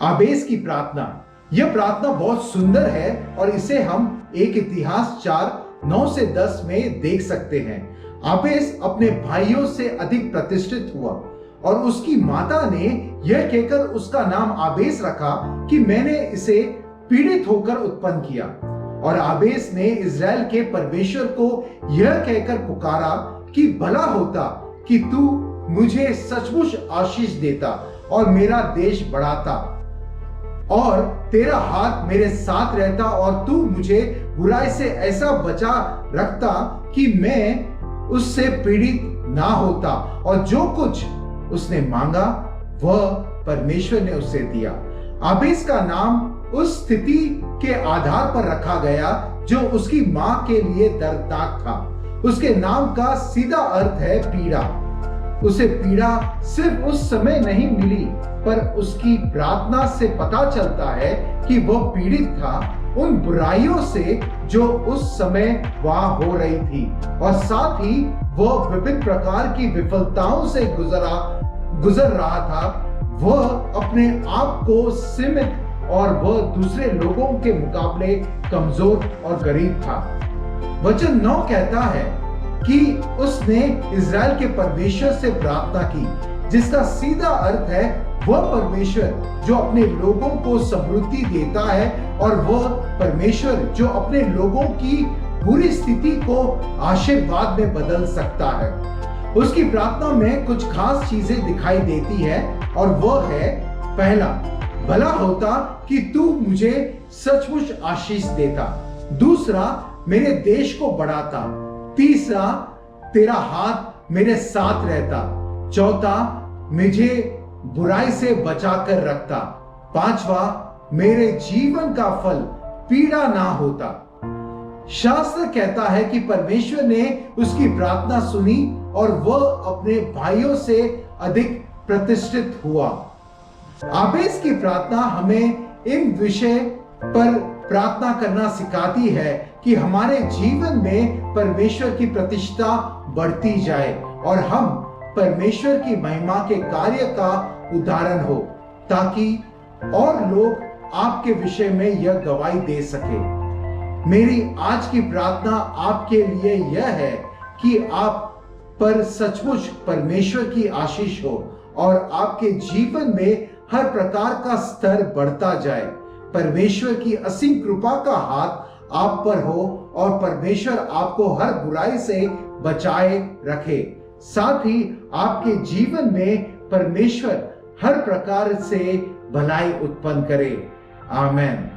आबेस की प्रार्थना। यह प्रार्थना बहुत सुंदर है और इसे हम एक इतिहास 4:9 से 10 में देख सकते हैं। आबेस अपने भाइयों से अधिक प्रतिष्ठित हुआ और उसकी माता ने यह कहकर उसका नाम आबेस रखा कि मैंने इसे पीड़ित होकर उत्पन्न किया। और आबेस ने इज़राइल के परमेश्वर को यह कहकर पुकारा कि भला होता कि तू मुझे सचमुच आशीष देता और मेरा देश बढ़ाता और तेरा हाथ मेरे साथ रहता और तू मुझे बुराई से ऐसा बचा रखता कि मैं उससे पीड़ित ना होता। और जो कुछ उसने मांगा वह परमेश्वर ने उसे दिया। आबेस का नाम उस स्थिति के आधार पर रखा गया जो उसकी मां के लिए दर्दनाक था। उसके नाम का सीधा अर्थ है पीड़ा। उसे पीड़ा सिर्फ उस समय नहीं मिली, पर उसकी प्रार्थना से पता चलता है कि वह पीड़ित था उन बुराइयों से जो उस समय वहां हो रही थी, और साथ ही वह विभिन्न प्रकार की विफलताओं से गुजर रहा था। वह अपने आप को सीमित और वह दूसरे लोगों के मुकाबले कमजोर और गरीब था। वचन 9 कहता है कि उसने इज़राइल के परमेश्वर से प्रार्थना की, जिसका सीधा अर्थ है वह परमेश्वर जो अपने लोगों को समृद्धि देता है, और वह परमेश्वर जो अपने लोगों की बुरी स्थिति को आशीर्वाद में बदल सकता है। उसकी प्रार्थना में कुछ खास चीजें दिखाई देती है, और वह है पहला, भला होता कि तू मुझे सचमुच आशीष देता। दूसरा, मेरे देश को बढ़ाता। तीसरा, तेरा हाथ मेरे साथ रहता। चौथा, मुझे बुराई से बचाकर रखता। पांचवा, मेरे जीवन का फल पीड़ा ना होता। शास्त्र कहता है कि परमेश्वर ने उसकी प्रार्थना सुनी और वह अपने भाइयों से अधिक प्रतिष्ठित हुआ। आबेस की प्रार्थना हमें इन विषय पर प्रार्थना करना सिखाती है कि हमारे जीवन में परमेश्वर की प्रतिष्ठा बढ़ती जाए और हम परमेश्वर की महिमा के कार्य का उदाहरण हो, ताकि और लोग आपके विषय में यह गवाही दे सके। मेरी आज की प्रार्थना आपके लिए यह है कि आप पर सचमुच परमेश्वर की आशीष हो और आपके जीवन में हर प्रकार का स्तर बढ़ता जाए। परमेश्वर की असीम कृपा का हाथ आप पर हो और परमेश्वर आपको हर बुराई से बचाए रखे। साथ ही आपके जीवन में परमेश्वर हर प्रकार से भलाई उत्पन्न करे। आमीन।